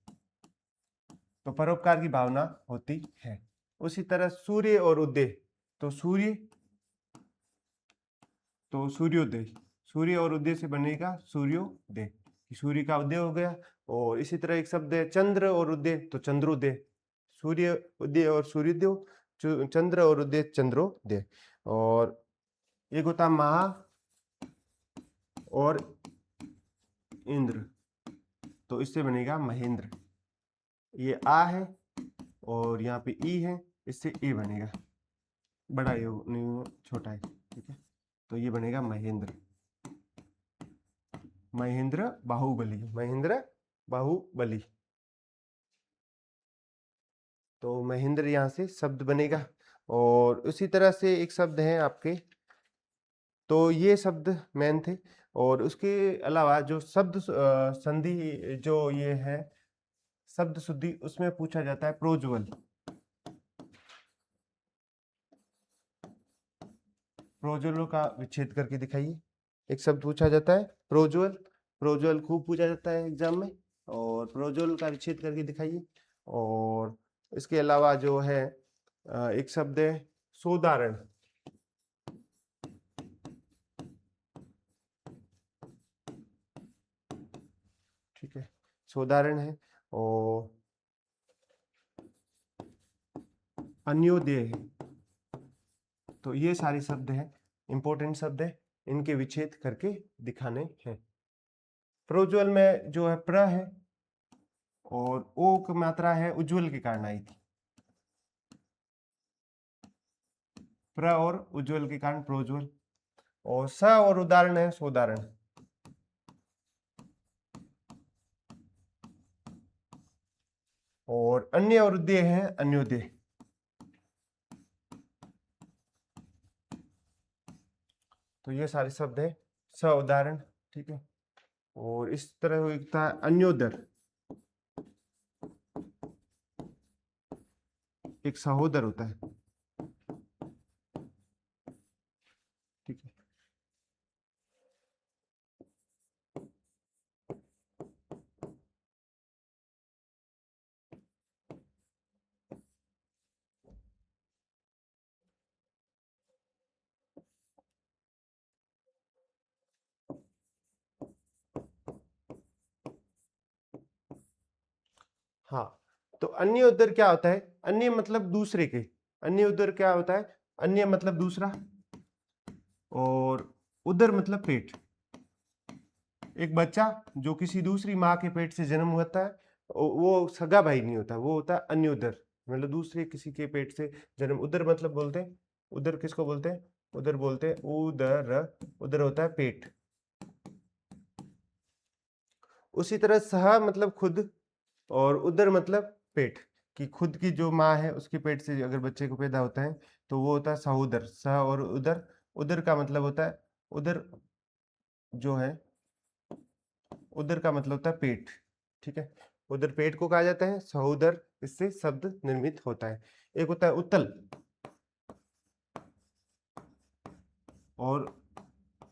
तो परोपकार की भावना होती है। उसी तरह सूर्य और उदय, तो सूर्य, तो सूर्योदय। सूर्य और उदय से बनेगा सूर्योदय, सूर्य का उदय हो गया। और इसी तरह एक शब्द है चंद्र और उदय, तो चंद्रोदय। सूर्य उदय और सूर्योदय, चंद्र और उदय चंद्रोदय। और एक होता है महा और इंद्र, तो इससे बनेगा महेंद्र। ये आ है और यहाँ पे ई है, इससे ए बनेगा। बड़ा ए नहीं, छोटा है। ठीक है। तो ये बनेगा महेंद्र। महेंद्र बाहुबली, महेंद्र बाहुबली। तो महेंद्र यहाँ से शब्द बनेगा। और उसी तरह से एक शब्द है आपके, तो ये शब्द मेन थे। और उसके अलावा जो शब्द संधि जो ये है शब्द शुद्धि, उसमें पूछा जाता है प्रोज्वल। प्रोज्वलों का विच्छेद करके दिखाइए। एक शब्द पूछा जाता है प्रोज्वल। प्रोज्वल खूब पूछा जाता है एग्जाम में, और प्रोज्वल का विच्छेद करके दिखाइए। और इसके अलावा जो है एक शब्द है सोदाहरण। ठीक है, सोदाहरण है। और अन्योदय है। तो ये सारे शब्द हैं, इंपॉर्टेंट शब्द है, इनके विच्छेद करके दिखाने हैं। प्रोज्वल में जो है प्र है और ओ की मात्रा है उज्जवल के कारण आई थी। प्र और उज्जवल के कारण प्रोज्वल। और स और उदाहरण है सोदाहरण। और अन्य और उदय है अन्योदय। तो ये सारे शब्द है स उदाहरण। ठीक है। और इस तरह होता है अन्योदर, एक सहोदर होता है। ठीक है। हाँ, तो अन्य उदर क्या होता है, अन्य मतलब दूसरे के। अन्य उदर क्या होता है, अन्य मतलब दूसरा, और उदर मतलब पेट। एक बच्चा जो किसी दूसरी माँ के पेट से जन्म होता है वो सगा भाई नहीं होता, वो होता अन्योदर, मतलब दूसरे किसी के पेट से जन्म। उदर मतलब बोलते हैं, उदर किसको बोलते हैं? उदर बोलते हैं उदर, उदर होता है पेट। उसी तरह सह मतलब खुद, और उदर मतलब पेट, कि खुद की जो माँ है उसके पेट से अगर बच्चे को पैदा होता है तो वो होता है सहोदर। सह और उदर, उदर का मतलब होता है, उदर जो है, उदर का मतलब होता है पेट, ठीक है। उदर पेट को कहा जाता है, सहोदर इससे शब्द निर्मित होता है। एक होता है उत्तल और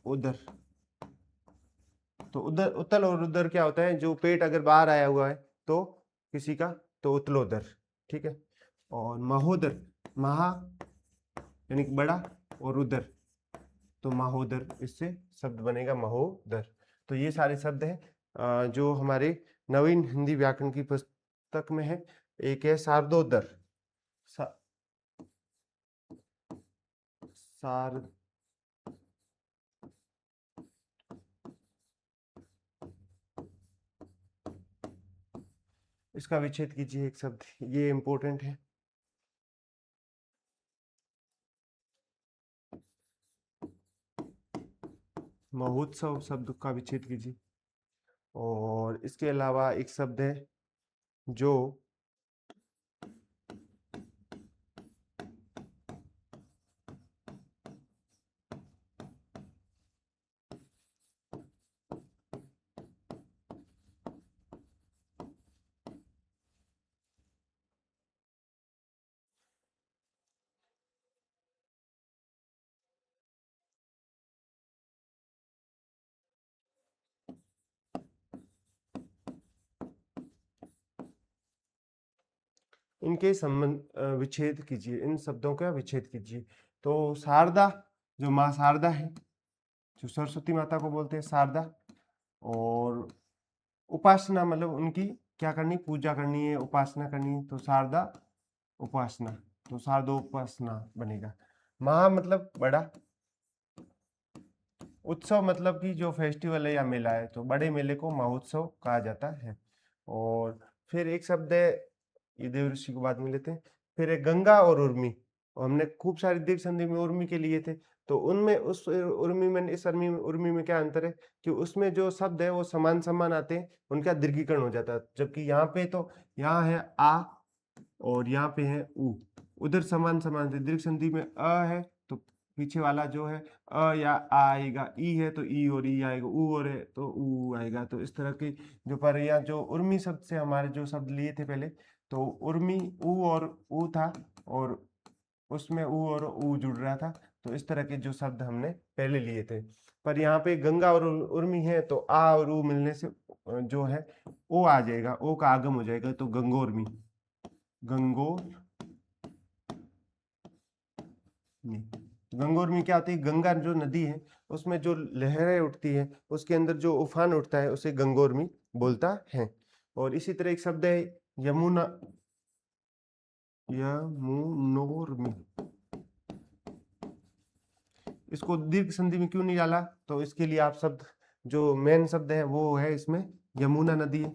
उदर। तो उदर, उत्तल और उदर क्या होता है? जो पेट अगर बाहर आया हुआ है तो किसी का, तो उत्तलोदर, ठीक है। और महोदर, महा यानी कि बड़ा, और उदर तो महोदर, इससे शब्द बनेगा महोदर। तो ये सारे शब्द हैं जो हमारे नवीन हिंदी व्याकरण की पुस्तक में है। एक है शारदोदर, सार इसका विच्छेद कीजिए एक शब्द, ये इंपॉर्टेंट है। महोत्सव शब्द का विच्छेद कीजिए। और इसके अलावा एक शब्द है जो इनके संबंध विच्छेद कीजिए, इन शब्दों का विच्छेद कीजिए। तो शारदा, जो माँ शारदा है, जो सरस्वती माता को बोलते हैं शारदा। और उपासना मतलब उनकी क्या करनी, पूजा करनी है, उपासना करनी है, तो शारदा उपासना, तो शारदोपासना बनेगा। महा मतलब बड़ा, उत्सव मतलब कि जो फेस्टिवल है या मेला है, तो बड़े मेले को महोत्सव कहा जाता है। और फिर एक शब्द है, ये देव ऋषि को बाद में लेते हैं। फिर एक गंगा और उर्मी, और हमने खूब सारी दीर्घ संधि में उर्मी के लिए थे, तो उनमें उस उर्मी में, इस उर्मी में क्या अंतर है कि उसमें जो शब्द है वो समान समान आते हैं, उनका दीर्घीकरण हो जाता है। जबकि यहाँ पे तो यहाँ है आ और यहाँ पे है उ, उधर समान समान थे। दीर्घ संधि में अ है तो पीछे वाला जो है अ या आ आएगा, ई है तो ई और ई आएगा, ऊ और है तो ऊ आएगा। तो इस तरह की जो पर या जो उर्मी शब्द से हमारे जो शब्द लिए थे पहले, तो उर्मी ऊ और ऊ था, और उसमें ऊ और ऊ जुड़ रहा था। तो इस तरह के जो शब्द हमने पहले लिए थे। पर यहाँ पे गंगा और उर्मी है तो आ और ऊ मिलने से जो है ओ आ जाएगा, ओ का आगम हो जाएगा, तो गंगोर्मी, गंगोर गंगोर में क्या होती है? गंगा जो नदी है उसमें जो लहरें उठती है, उसके अंदर जो उफान उठता है उसे गंगोरमी बोलता है। और इसी तरह एक शब्द है यमुना, यमुनोर्मी। इसको दीर्घ संधि में क्यों नहीं डाला? तो इसके लिए आप शब्द, जो मेन शब्द है वो है इसमें यमुना नदी है,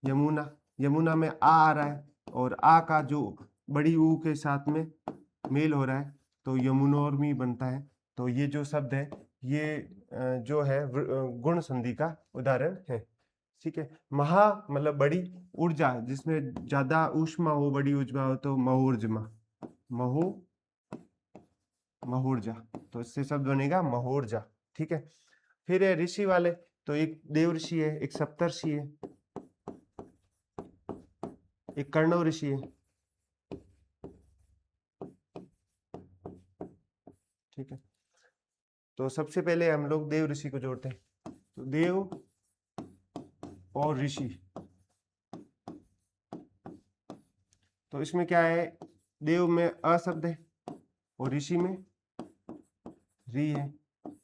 यमुना, यमुना में आ रहा है, और आ का जो बड़ी ऊ के साथ में मेल हो रहा है तो यमुनोर्मी बनता है। तो ये जो शब्द है ये जो है गुण संधि का उदाहरण है, ठीक है। महा मतलब बड़ी, ऊर्जा जिसमें ज्यादा ऊष्मा हो, बड़ी ऊर्जा हो, तो महोर्जमा, महो महोर्जा, तो इससे शब्द बनेगा महोर्जा, ठीक है। फिर है ऋषि वाले, तो एक देव ऋषि है, एक सप्तर्षि है, एक कर्णव ऋषि है, ठीक है। तो सबसे पहले हम लोग देव ऋषि को जोड़ते हैं, तो देव और ऋषि, तो इसमें क्या है, देव में अ शब्द है और ऋषि में री है।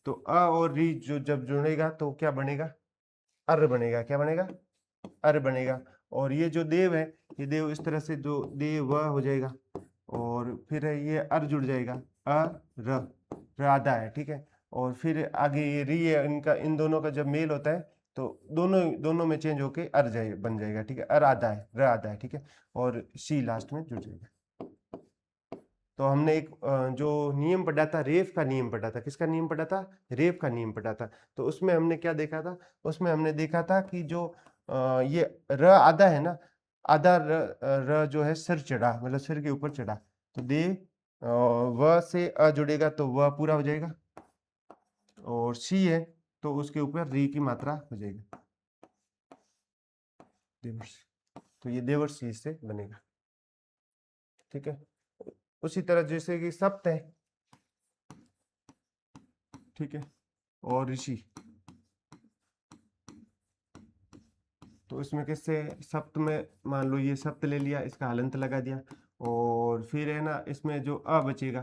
तो अ और री जो जब जुड़ेगा तो क्या बनेगा? अर बनेगा। क्या बनेगा? अर बनेगा। और ये जो देव है, ये देव इस तरह से जो देव व हो जाएगा, और फिर ये अर जुड़ जाएगा, अ र, राधा है, ठीक है। और फिर आगे ये री है, इनका इन दोनों का जब मेल होता है तो दोनों दोनों में चेंज होके अर जाए बन जाएगा, ठीक है। अर आधा है, र आधा है, ठीक है, और सी लास्ट में जुड़ जाएगा। तो हमने एक जो नियम पढ़ा था, रेफ का नियम पढ़ा था। किसका नियम पढ़ा था? रेफ का नियम पढ़ा था। तो उसमें हमने क्या देखा था? उसमें हमने देखा था कि जो ये र आधा है ना, आधा र जो है सिर चढ़ा, मतलब सिर के ऊपर चढ़ा, तो दे व से अ जुड़ेगा तो वह पूरा हो जाएगा, और सी है तो उसके ऊपर री की मात्रा हो जाएगी, देवर्ष। तो ये देवर्ष सी से बनेगा, ठीक है। उसी तरह जैसे कि सप्त है, ठीक है, और ऋषि, तो इसमें किससे सप्त में, मान लो ये सप्त ले लिया, इसका हलंत लगा दिया, और फिर है ना इसमें जो अ बचेगा,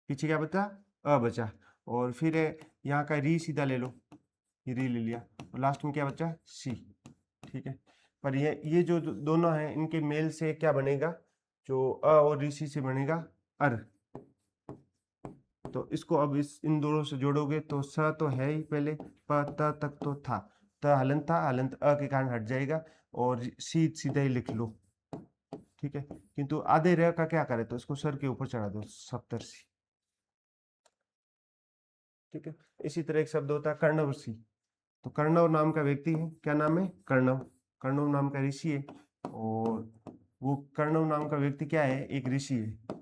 पीछे क्या बचा? अ बचा, और फिर है यहाँ का री सीधा ले लो, ये री ले लिया, और लास्ट में क्या बचा? सी, ठीक है। पर ये जो दोनों हैं, इनके मेल से क्या बनेगा? जो अ और ऋषि से बनेगा अर। तो इसको अब इन दोनों से जोड़ोगे तो स तो है ही पहले, प त तक तो था, त हलंत था, हलंत अ के कारण हट जाएगा, और सी सीधा ही लिख लो, ठीक है। किंतु आधे र का क्या करे? तो इसको सर के ऊपर चढ़ा दो, सप्तर्षि, ठीक है। इसी तरह एक शब्द होता है कर्णवसी। तो कर्णव नाम का व्यक्ति है, क्या नाम है? कर्णव। कर्णव नाम का ऋषि है, और वो कर्णव नाम का व्यक्ति क्या है? एक ऋषि है।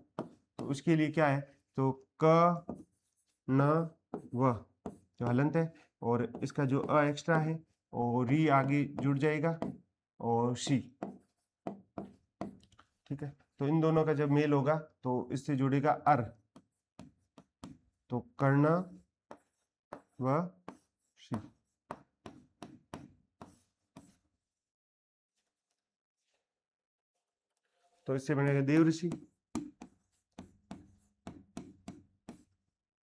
तो उसके लिए क्या है? तो क न व जो हलंत है, और इसका जो अ एक्स्ट्रा है, और री आगे जुड़ जाएगा, और सी, ठीक है। तो इन दोनों का जब मेल होगा तो इससे जुड़ेगा अर, तो कर्ण व सी। तो इससे बनेगा देव ऋषि,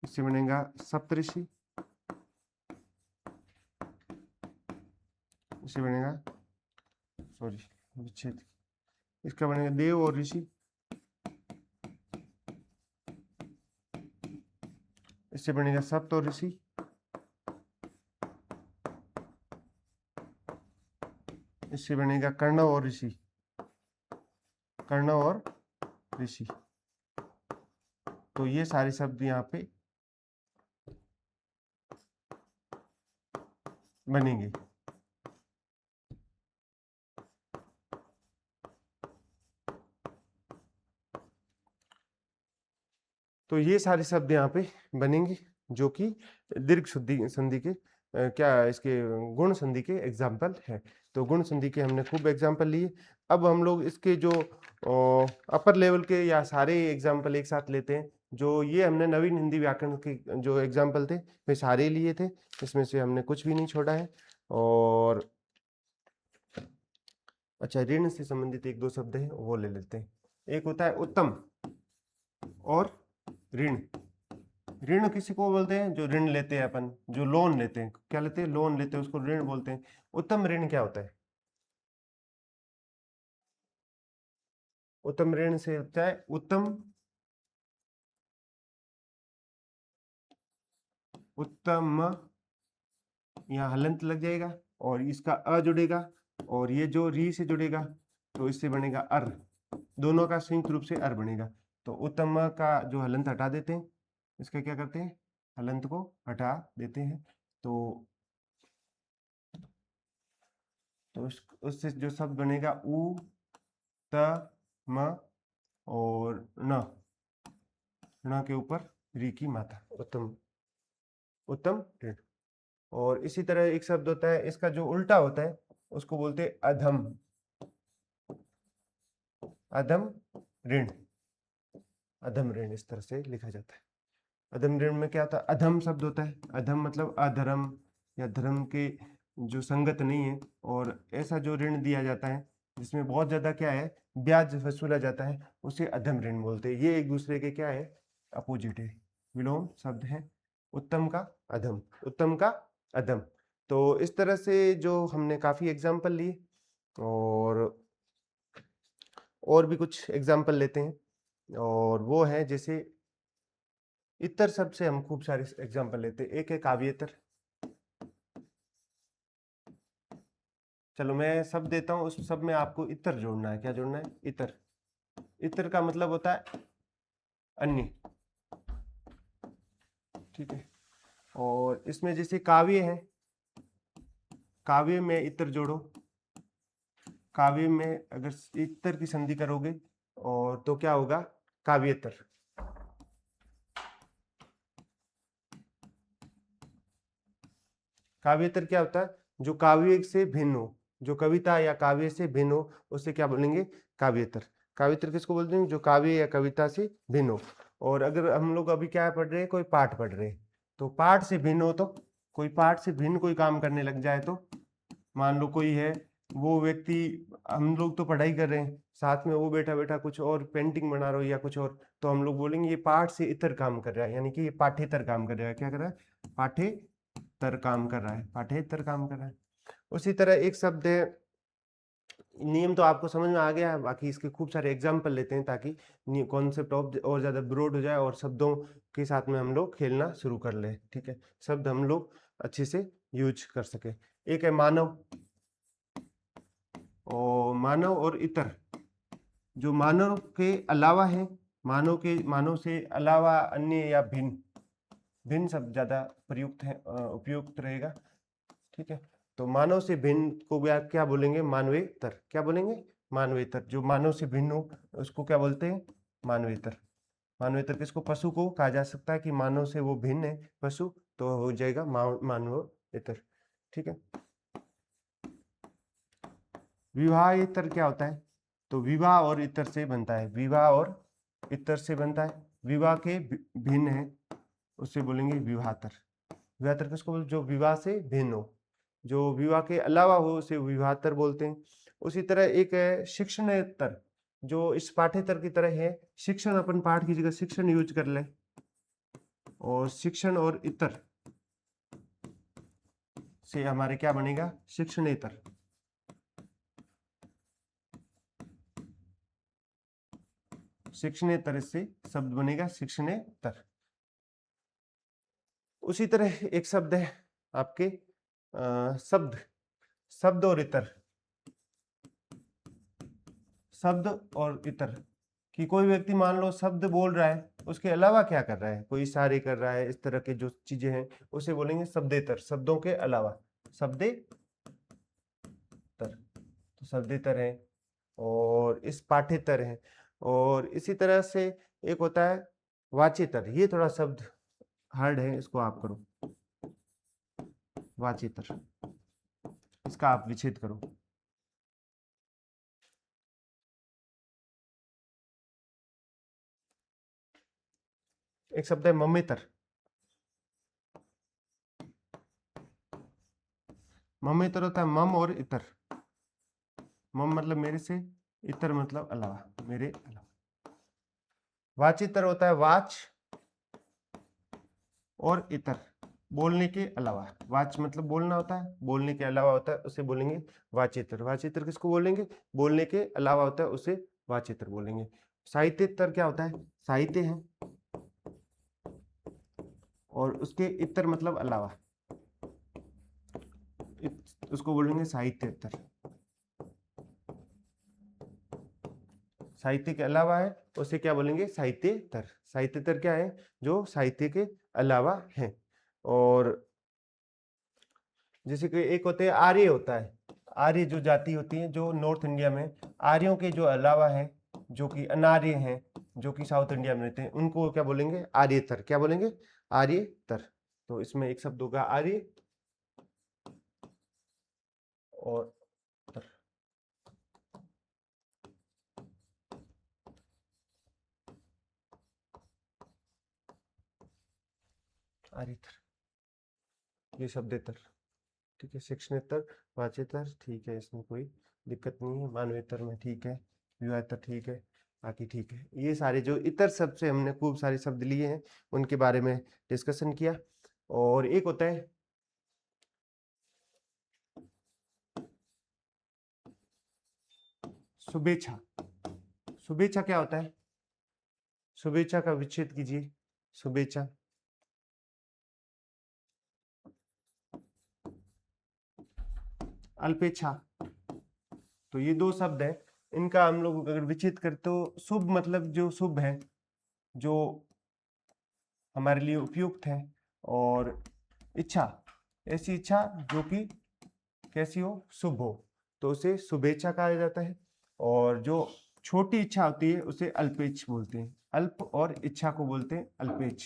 इससे बनेगा सप्तऋषि, इससे बनेगा, सॉरी विच्छेद, इसका बनेगा देव और ऋषि, इससे बनेगा सप्त और ऋषि, इससे बनेगा कर्णव और ऋषि, कर्णव और ऋषि। तो ये सारे शब्द यहाँ पे बनेंगे। तो ये सारे शब्द यहाँ पे बनेंगे, जो कि दीर्घ संधि के क्या इसके गुण संधि के एग्जाम्पल है। तो गुण संधि के हमने खूब एग्जाम्पल लिए। अब हम लोग इसके जो अपर लेवल के या सारे एग्जाम्पल एक साथ लेते हैं। जो ये हमने नवीन हिंदी व्याकरण के जो एग्जाम्पल थे वे सारे लिए थे, इसमें से हमने कुछ भी नहीं छोड़ा है। और अच्छा, ऋण से संबंधित एक दो शब्द है वो ले लेते हैं। एक होता है उत्तम और ऋण। ऋण किसी को बोलते हैं? जो ऋण लेते हैं अपन, जो लोन लेते हैं, क्या लेते हैं? लोन लेते हैं, उसको ऋण बोलते हैं। उत्तम ऋण क्या होता है? उत्तम ऋण से होता है उत्तम, उत्तम, यहाँ हलंत लग जाएगा, और इसका अ जुड़ेगा, और ये जो री से जुड़ेगा तो इससे बनेगा अर, दोनों का संयुक्त रूप से अर बनेगा। तो उत्तम का जो हलंत हटा देते हैं, इसका क्या करते हैं? हलंत को हटा देते हैं। तो उससे जो शब्द बनेगा उ त म और न के ऊपर री की मात्रा, उत्तम, उत्तम ऋण। और इसी तरह एक शब्द होता है, इसका जो उल्टा होता है उसको बोलते हैं अधम, अधम ऋण। अधम ऋण इस तरह से लिखा जाता है। अधम ऋण में क्या होता है? अधम शब्द होता है, अधम मतलब अधर्म या धर्म के जो संगत नहीं है, और ऐसा जो ऋण दिया जाता है जिसमें बहुत ज्यादा क्या है, ब्याज वसूला जाता है, उसे अधम ऋण बोलते हैं। ये एक दूसरे के क्या है? अपोजिट है, विलोम शब्द है। उत्तम का अधम, उत्तम का अधम। तो इस तरह से जो हमने काफी एग्जाम्पल लिए, और भी कुछ एग्जाम्पल लेते हैं, और वो है जैसे इतर शब्द से हम खूब सारे एग्जाम्पल लेते हैं। एक है काव्येतर, चलो मैं शब्द देता हूँ, उस शब्द में आपको इतर जोड़ना है। क्या जोड़ना है? इतर। इतर का मतलब होता है अन्य, ठीक है। और इसमें जैसे काव्य है, काव्य में इतर जोड़ो। काव्य में अगर इतर की संधि करोगे और तो क्या होगा? काव्येतर। काव्येतर क्या होता है? जो काव्य से भिन्न हो, जो कविता या काव्य से भिन्न हो, उसे क्या बोलेंगे? काव्येतर। काव्येतर किसको बोलते हैं? जो काव्य या कविता से भिन्न हो। और अगर हम लोग अभी क्या पढ़ रहे हैं? कोई पाठ पढ़ रहे हैं, तो पाठ से भिन्न हो, तो कोई पाठ से भिन्न कोई काम करने लग जाए, तो मान लो कोई है, वो व्यक्ति, हम लोग तो पढ़ाई कर रहे हैं, साथ में वो बैठा बैठा कुछ और पेंटिंग बना रहा हो या कुछ और, तो हम लोग बोलेंगे ये पाठ से इतर काम कर रहा है, यानी कि ये पाठेतर काम कर रहा है। क्या कर रहा है? पाठेतर काम कर रहा है, पाठेतर काम कर रहा है। उसी तरह एक शब्द है, नियम तो आपको समझ में आ गया है, बाकी इसके खूब सारे एग्जाम्पल लेते हैं ताकि कॉन्सेप्ट और ज़्यादा ब्रॉड हो जाए और शब्दों के साथ में हम लोग खेलना शुरू कर लें, ठीक है। शब्द हम लोग अच्छे से यूज कर सके। एक है मानव, और मानव और इतर। जो मानव के अलावा है, मानव से अलावा अन्य या भिन्न, भिन्न शब्द ज्यादा प्रयुक्त है, उपयुक्त रहेगा, ठीक है। तो मानव से भिन्न को क्या बोलेंगे? मानवेतर। क्या बोलेंगे? मानवेतर। जो मानव से भिन्न हो उसको क्या बोलते हैं? मानवेतर। मानवेतर किसको? पशु को कहा जा सकता है कि मानव से वो भिन्न है पशु, तो हो जाएगा मानवेतर, ठीक है। विवाहेतर क्या होता है? तो विवाह और इतर से बनता है, विवाह और इतर से बनता है। विवाह के भिन्न है, उससे बोलेंगे विवाहतर। विवाहतर किसको बोलते? जो विवाह से भिन्न हो, जो विवाह के अलावा हो, उसे विवाहतर बोलते हैं। उसी तरह एक है शिक्षणेतर, जो इस पाठ्येतर की तरह है। शिक्षण, अपन पाठ की जगह शिक्षण यूज कर ले, और शिक्षण और इतर से हमारे क्या बनेगा? शिक्षणेतर। शिक्षणेतर से शब्द बनेगा शिक्षणेतर। उसी तरह एक शब्द है आपके शब्द, शब्द और इतर। शब्द और इतर कि कोई व्यक्ति मान लो शब्द बोल रहा है, उसके अलावा क्या कर रहा है? कोई इशारे कर रहा है, इस तरह के जो चीजें हैं उसे बोलेंगे शब्देतर। शब्दों के अलावा शब्देतर, तो शब्देतर है, और इस पाठेतर है। और इसी तरह से एक होता है वाचेतर। ये थोड़ा शब्द हार्ड है, इसको आप करो। वाचेतर, इसका आप विच्छेद करो। एक शब्द है ममेतर। ममेतर होता है मम और इतर। मम मतलब मेरे से, इतर मतलब अलावा, मेरे अलावा। वाचितर होता है वाच और इतर, बोलने के अलावा। वाच मतलब बोलना होता है, बोलने के अलावा होता है, उसे बोलेंगे वाचितर। वाचितर किसको बोलेंगे? बोलने के अलावा होता है, उसे वाचितर बोलेंगे। साहित्येतर क्या होता है? साहित्य है, और उसके इतर मतलब अलावा, उसको बोलेंगे साहित्येतर। साहित्य के अलावा है, उसे क्या बोलेंगे? साहित्येतर। साहित्येतर क्या है? जो साहित्य के अलावा है। और जैसे कि एक होते हैं आर्य, होता है आर्य, जो जाति होती है जो नॉर्थ इंडिया में, आर्यों के जो अलावा है, जो कि अनार्य हैं, जो कि साउथ इंडिया में रहते हैं, उनको क्या बोलेंगे? आर्यतर। क्या बोलेंगे? आर्यतर। तो इसमें एक शब्द होगा आर्य और तर। आर्यतर, ये शब्देतर, ठीक है। शिक्षणेतर, वाचेतर, ठीक है, इसमें कोई दिक्कत नहीं है। मानवेतर में ठीक है, विवाहेतर ठीक है, बाकी ठीक है। ये सारे जो इतर शब्द से हमने खूब सारे शब्द लिए हैं, उनके बारे में डिस्कशन किया। और एक होता है शुभेच्छा। शुभेच्छा क्या होता है? शुभेच्छा का विच्छेद कीजिए। शुभेच्छा, अल्पेच्छा, तो ये दो शब्द हैं, इनका हम लोग अगर विचित्र करें तो शुभ मतलब जो शुभ है, जो हमारे लिए उपयुक्त है, और इच्छा, ऐसी इच्छा जो कि कैसी हो, शुभ हो, तो उसे शुभेच्छा कहा जाता है। और जो छोटी इच्छा होती है उसे अल्पेच्छ बोलते हैं। अल्प और इच्छा को बोलते हैं अल्पेच्छ।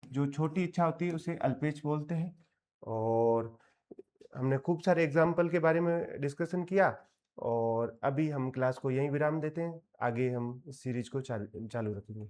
जो छोटी इच्छा होती है उसे अल्पेच्छ बोलते हैं। और हमने खूब सारे एग्जाम्पल के बारे में डिस्कशन किया, और अभी हम क्लास को यहीं विराम देते हैं। आगे हम इस सीरीज को चालू रखेंगे।